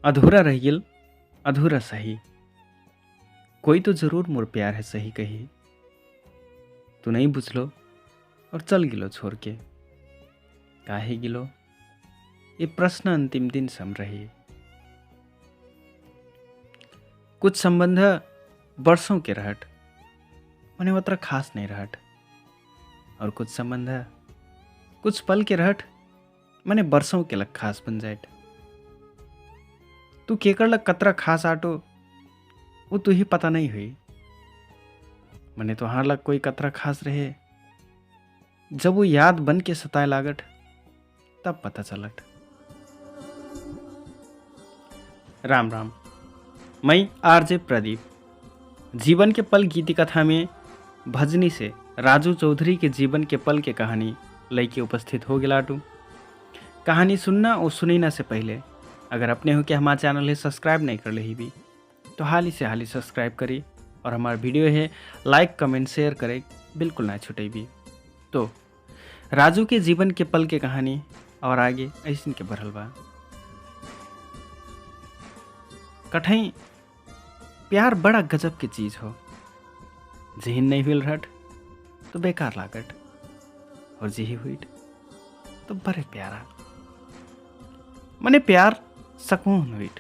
अधूरा रह गिल, अधूरा सही। कोई तो जरूर मोर प्यार है सही कही। तू नहीं बुझलो और चल गिलो छोड़ के। काहे गिलो ये प्रश्न अंतिम दिन सम रही। कुछ संबंध वर्षों के रहट मने उतना खास नहीं रहट, और कुछ संबंध कुछ पल के रहट मने वर्षों के लग खास बन जाए। तू केकर लग कतरा खास आटो वो तू ही पता नहीं हुई। मने तो हार लग कोई कतरा खास रहे जब वो याद बन के सताए लागट तब पता चलट। राम राम, मैं आरजे प्रदीप जीवन के पल गीति कथा में भजनी से राजू चौधरी के जीवन के पल के कहानी लेके उपस्थित हो गिलाटू। कहानी सुनना और सुनना से पहले अगर अपने हो कि हमारा चैनल है सब्सक्राइब नहीं कर ले भी तो हाल से हाल सब्सक्राइब करी और हमारा वीडियो है लाइक कमेंट शेयर करे बिल्कुल ना छूटे भी। तो राजू के जीवन के पल के कहानी और आगे ऐसी के बढ़ल बा। कठई प्यार बड़ा गजब की चीज हो, जिहिन नहीं हुई रहट तो बेकार लागट, और जिही हुई तो बड़े प्यारा मने प्यार सकून हुई।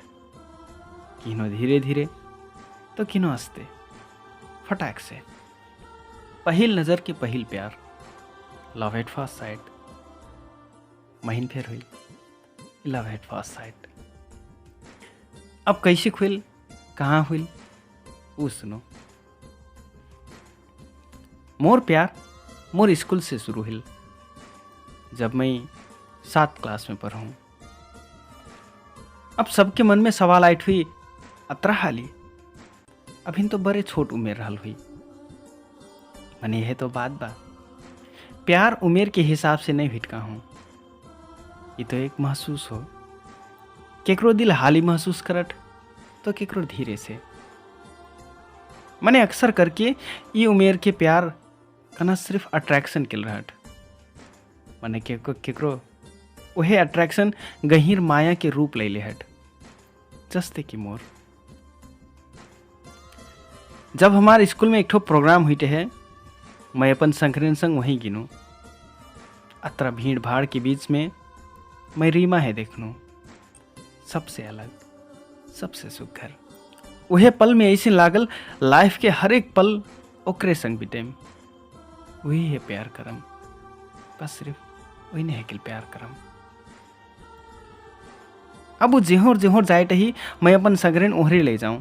किनो धीरे धीरे तो किनो हंसते फटाक से। पहिल नजर के पहिल प्यार, लव एट फर्स्ट साइट। महीन फेर हुई लव एट फर्स्ट साइट। अब कैसे खुल कहाँ हुई वो सुनो। मोर प्यार मोर स्कूल से शुरू हुई जब मैं 7 क्लास में पढ़ूँ। अब सबके मन में सवाल आइट हुई अतरा हाली अभी तो बड़े छोट उमेर रहल हुई। मने यह तो बात बा, प्यार उमेर के हिसाब से नहीं भिटका हूँ। ये तो एक महसूस हो, केकरो दिल हाली महसूस करट तो केकरो धीरे से। मने अक्सर करके ये उमेर के प्यार कना सिर्फ अट्रैक्शन के रहट, मने केकरो वही अट्रैक्शन गहीर माया के रूप ले ले हट। जस्ते की मोर जब हमारे स्कूल में एक ठो प्रोग्राम हुई है, मैं अपन संकरन संग वहीं गिनू। अतरा भीड़ भाड़ के बीच में मैं रीमा है देखनू, सबसे अलग सबसे सुघर। वह पल में ऐसे लागल लाइफ के हर एक पल ओकरे संग बिटेम। वही है प्यार करम, बस सिर्फ वही नहीं है कि प्यार करम। अब वो जेहोर जेहोर जाए ही मैं अपन सगरेन ओहरे ले जाऊं।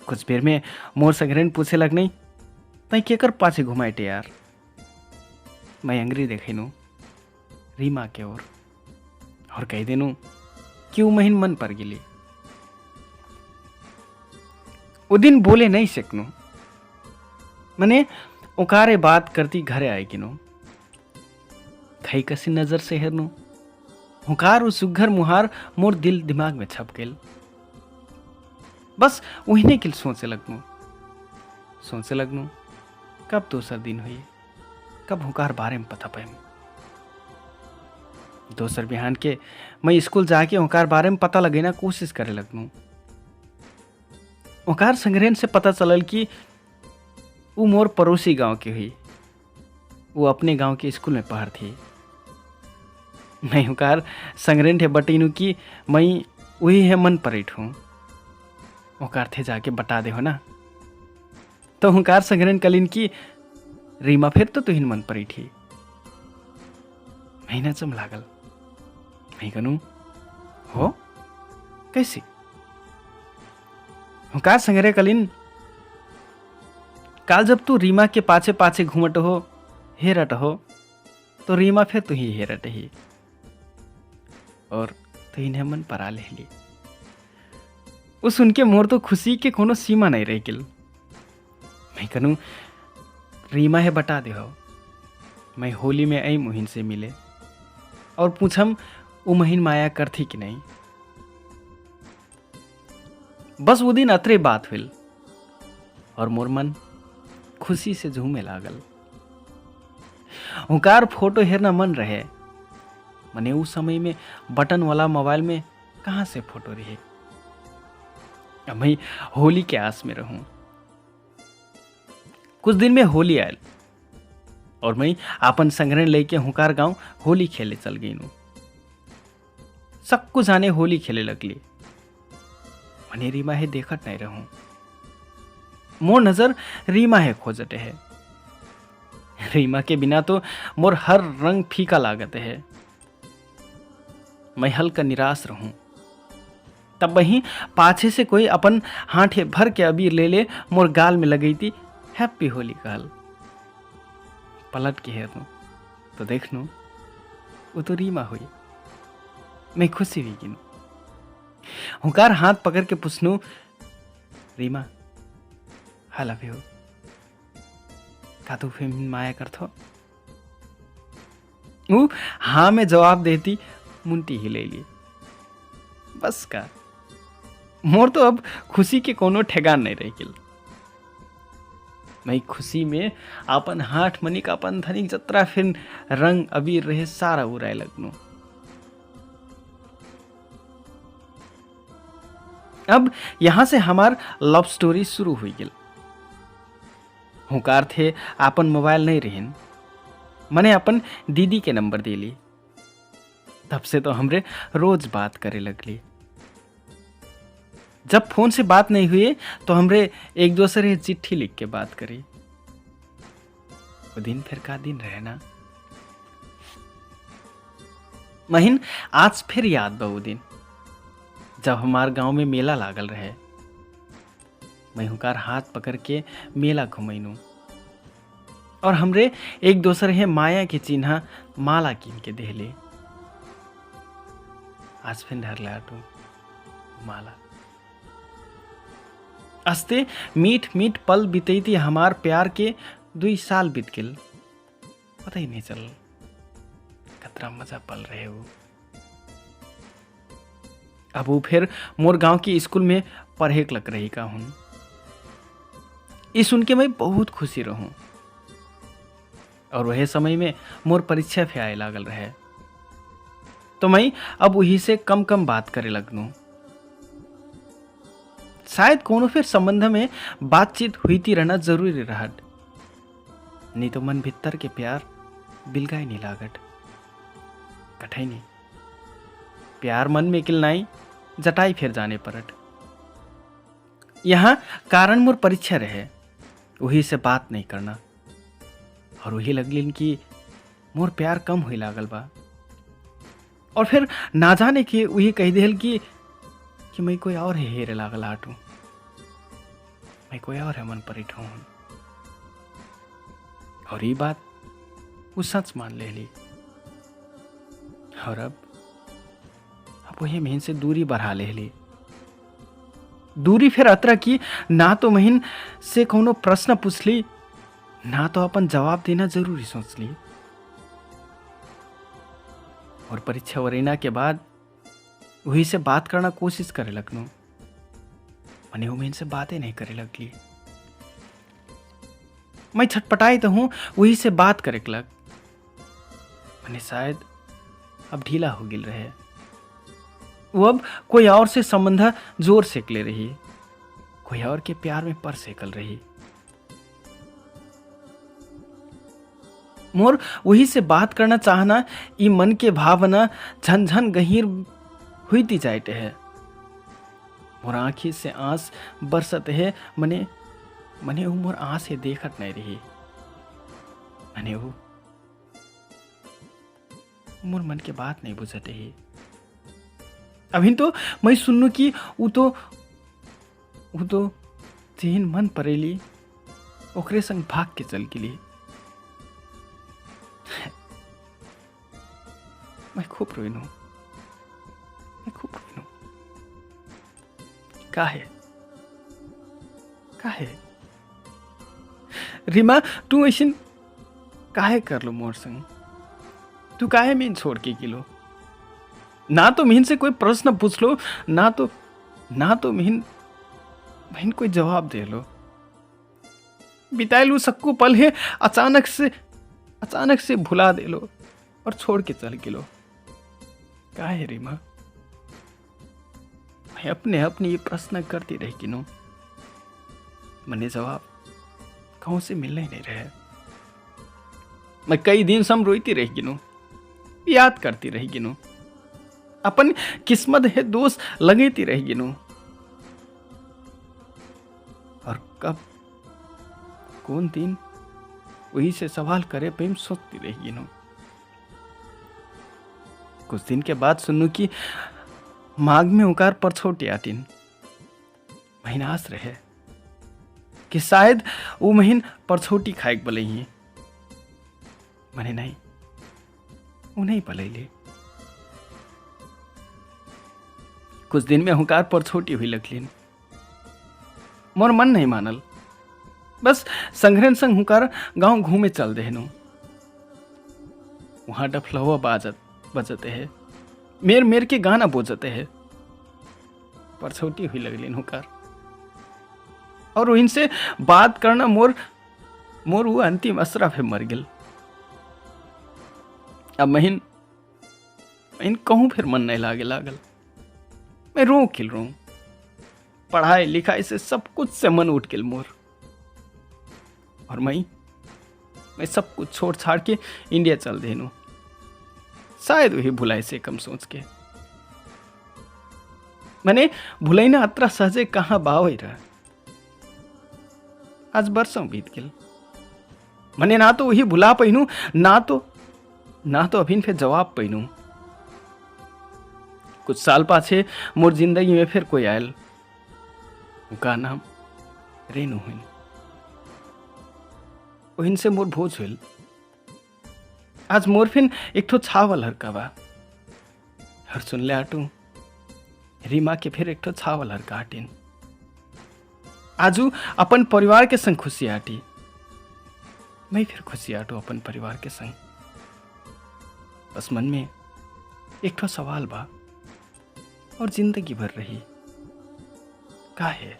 कुछ देर में मोर सगरेन पूछे लग नहीं तई केकर पाछे घुमाइटे यार। मैं अंग्री देखनू रीमा के ओर और कह देनू कि वो महीन मन पर गिली। वो दिन बोले नहीं सकनू, मने उकारे बात करती घरे आए गिनो। खई कसी नजर से हेरनू हुकार उस सुघर मुहार मोर दिल दिमाग में छप गेल। बस वही किल सोचे लगनू कब दोसर दिन हुई, कब हुकार बारे में पता पाए। दोसर बिहान के मैं स्कूल जाके हुकार बारे में पता लगे ना कोशिश करे लगनू। हुकार संग्रहण से पता चलल कि वो मोर पड़ोसी गांव की हुई, वो अपने गांव के स्कूल में पढ़ थी। मैं हुकार संग्रहण थे बटीनू कि मैं वही है मन परेट हूँ। हुकार थे जाके बता दे हो ना, तो हुकार संग्रहण कलिन की रीमा फिर तो तुहिन मन परी थी। महीना चम लागल मैं कनू हो कैसे। हुकार संग्रह कलिन काल जब तू रीमा के पाछे पाछे घूमट हो हेरट हो तो रीमा फिर तू ही हेरट ही और तो इन्हें मन परा ले ली। उस उनके मोर तो खुशी के कोनो सीमा नहीं रह गिल। मैं कनू रीमा है बता दे हो मैं होली में आई मुहिन से मिले और पूछम वो महीन माया करती कि नहीं। बस वो दिन अतरे बात हुई और मोर मन खुशी से झूमे लागल। हुकार फोटो हेरना मन रहे, मने उस समय में बटन वाला मोबाइल में कहाँ से फोटो रही। अब मैं होली के आस में रहूं। कुछ दिन में होली आयल और मैं आपन संग्रहण लेके हुकार गांव होली खेले चल गई नू। सबको जाने होली खेले लगली। मने रीमा है देखत नहीं रहूं। मोर नजर रीमा है खोजते है। रीमा के बिना तो मोर हर रंग फीका लागत है। मैं हल्का निराश रहूं। तब वहीं पाछे से कोई अपन हाथे भर के अबीर ले ले मोर गाल में लगई थी हैप्पी होली कहल। पलट के हेरनु तो देखनु वो तो रीमा हुई। मैं खुशी हुई गिनू। हुकार हाथ पकड़ के पूछनू, रीमा आई लव यू, का तू फिर माया करथो। वो हाँ में जवाब देती मुंटी हिले ली। बस का मोर तो अब खुशी के कोनो ठेगान नहीं रह गिल। मैं खुशी में अपन हाथ मनिक अपन धनिक जत्रा फिर रंग अबीर रहे सारा उड़ाए लगनू। अब यहां से हमार लव स्टोरी शुरू हुई गिल। हुकार थे अपन मोबाइल नहीं रहन। मने अपन दीदी के नंबर दे ली। तब से तो हमरे रोज बात करे लगली। जब फोन से बात नहीं हुई तो हमरे एक दूसरे चिट्ठी लिख के बात करी। वो दिन फिर का दिन रहे ना। महीन आज फिर याद बा वो दिन जब हमार गांव में मेला लागल रहे। मैं हुकार हाथ पकड़ के मेला घुमैनू और हमरे एक दूसरे है माया के चिन्ह माला कीन के देहले। आज फिर ढर लाटू माला। अस्ते मीठ मीठ पल बीतती हमार प्यार के 2 साल बीत गिल। पता ही नहीं चल कतरा मजा पल रहे वो। अब वो फिर मोर गांव की स्कूल में पढ़ेक लग रही का हूं। ये सुन के मैं बहुत खुशी रहूं। और वह समय में मोर परीक्षा भी आए लागल रहे। तो मैं अब वही से कम कम बात करे लगनू। शायद कोनो फिर संबंध में बातचीत हुईती रहना जरूरी रहत। नहीं तो मन भीतर के प्यार बिलगाई नहीं लागत। कठै नहीं प्यार मन में किल नहीं जटाई फिर जाने परट। यहां कारण मोर परीक्षा रहे वही से बात नहीं करना। और वही लगलिन कि मोर प्यार कम हुई लागल बा। और फिर ना जाने के वही कह दिल कि मैं कोई और है हेरे लागल आटू। मैं कोई और है मन परिठ हूं। और ये बात वो सच मान ले ली। और अब वही महीन से दूरी बढ़ा ले ली। दूरी फिर अतरा की ना तो महीन से कोनो प्रश्न पूछ ली ना तो अपन जवाब देना जरूरी सोच ली। और परीक्षा वरीना के बाद वही से बात करना कोशिश करे लगनू। मने उमेन से बातें नहीं करे लगली। मैं छटपटाई तो हूं वही से बात करे लग। मने शायद अब ढीला हो गिल रहे। वो अब कोई और से संबंध जोर सेक ले रही। कोई और के प्यार में पर सेकल रही। मोर वही से बात करना चाहना ई मन के भावना झन गहीर हुईती जाते है। मोर आँखी से आंस बरसत है। मने वो मोर आंस है देखत नहीं रही। मने वो मोर मन के बात नहीं बुझते ही। अभी तो मैं सुनू कि वो तो जेहन मन परेली ओकरे संग भाग के चल गेली। मैं खूब रोइनू। काहे रीमा तू ऐसन काहे कर लो मोर संग। तू काहे मीन छोड़ के गिलो। ना तो मीन से कोई प्रश्न पूछ लो ना तो मीन कोई जवाब दे लो। बिताएलू सक्कू पल है अचानक से भुला दे लो और छोड़ के चल गिलो। काहे रीमा मैं अपने अपनी ये प्रश्न करती रही गिनू, मने जवाब कहूं से मिलने ही नहीं रहे। मैं कई दिन सम रोईती रही गिनू, याद करती रही गिनू, अपन किस्मत है दोष लगेती रही गिनू। और कब कौन दिन वही से सवाल करे प्रेम सोचती रही गिनू। कुछ दिन के बाद सुनू कि माघ में उकार पर छोटी आतीन महीनास रहे कि शायद वो महीन पर छोटी खाएक बले ही मने नहीं, वो नहीं पलैले। कुछ दिन में हुकार पर छोटी हुई लगलिन, मोर मन नहीं मानल, बस संघरन संग हुकार गांव घूमे चल देहनु। वहां डफलहुआ बजते है, मेर मेर के गाना बोजते है, पर छोटी हुई लगलिन हुकार। और इनसे बात करना मोर वो अंतिम असरा पे मर गिल। अब महीन कहूं फिर मन नहीं लागल। मैं रो खिल रू, पढ़ाई लिखाई से सब कुछ से मन उठ गिल मोर। और मैं सब कुछ छोड़ छाड़ के इंडिया चल देनु, शायद वही भुलाई से कम सोच के। मैंने भुलाई ना अतरा सहजे कहाँ बाव रहा। आज बरसों बीत गिल, मने ना तो वही भुला पैनू, ना तो अभिन फिर जवाब पैनू। कुछ साल पाछे मोर जिंदगी में फिर कोई आयल, उनका नाम रेनू हुई। ओहिन से मोर भोज हुई। आज मोर फिन एक ठो छावल हरका बा। हर सुनले आटू रीमा के फिर एक ठो छावल हरका आटिन। आजू अपन परिवार के संग खुशी आटी, मैं फिर खुशी आटू अपन परिवार के संग। बस मन में एक ठो सवाल बा और जिंदगी भर रही, काहे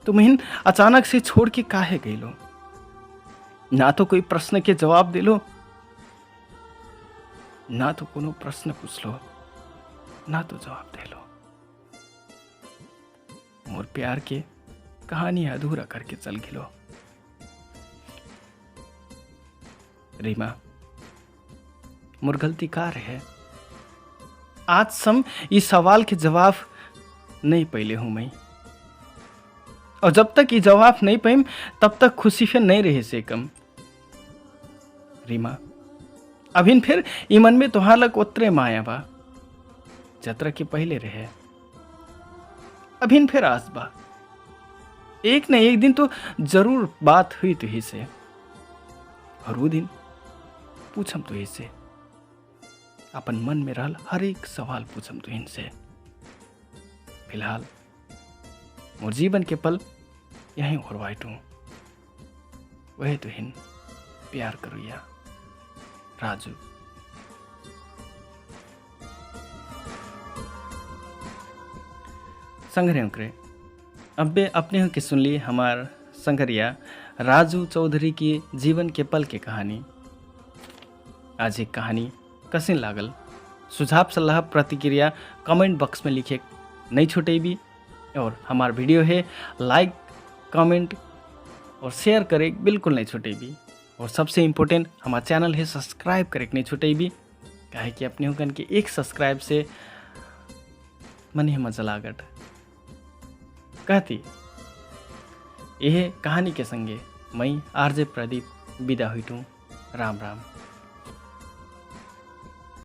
तुम्हें अचानक से छोड़ के काहे गईलो। ना तो कोई प्रश्न के जवाब दिलो, ना तो कोनो प्रश्न पूछ लो, ना तो जवाब दे लो। मोर प्यार के कहानी अधूरा करके चल गिलो। रीमा, मोर गलती का है? आज सम इस सवाल के जवाब नहीं पहले हूं मैं, और जब तक ये जवाब नहीं पाइम तब तक खुशी फिर नहीं रहे से कम। रीमा, अभिन फिर ई मन में तुहार लग उतरे माया बा जतरा के पहले रहे। अभिन फिर आस बा, एक न एक दिन तो जरूर बात हुई तुही से, और वो दिन पूछम तुही से, अपन मन में रहल हर एक सवाल पूछम तुहिन से। फिलहाल मोर जीवन के पल यहीं ओरवाइटू, वही तुहिन प्यार करुया राजू। संगरे उकरे अब्बे अपने हो के सुन लिए हमार संगरिया राजू चौधरी की जीवन के पल के कहानी। आज एक कहानी कसिन लागल, सुझाव सलाह प्रतिक्रिया कमेंट बॉक्स में लिखे नहीं छूटे भी, और हमार वीडियो है लाइक कमेंट और शेयर करे बिल्कुल नहीं छूटे भी, और सबसे इम्पोर्टेंट हमारा चैनल है सब्सक्राइब करे नहीं छूटे भी, काहे कि अपने होकन के एक सब्सक्राइब से मन ही मजा लागट। कहती यह कहानी के संगे मैं आरजे प्रदीप विदा हुई। राम राम।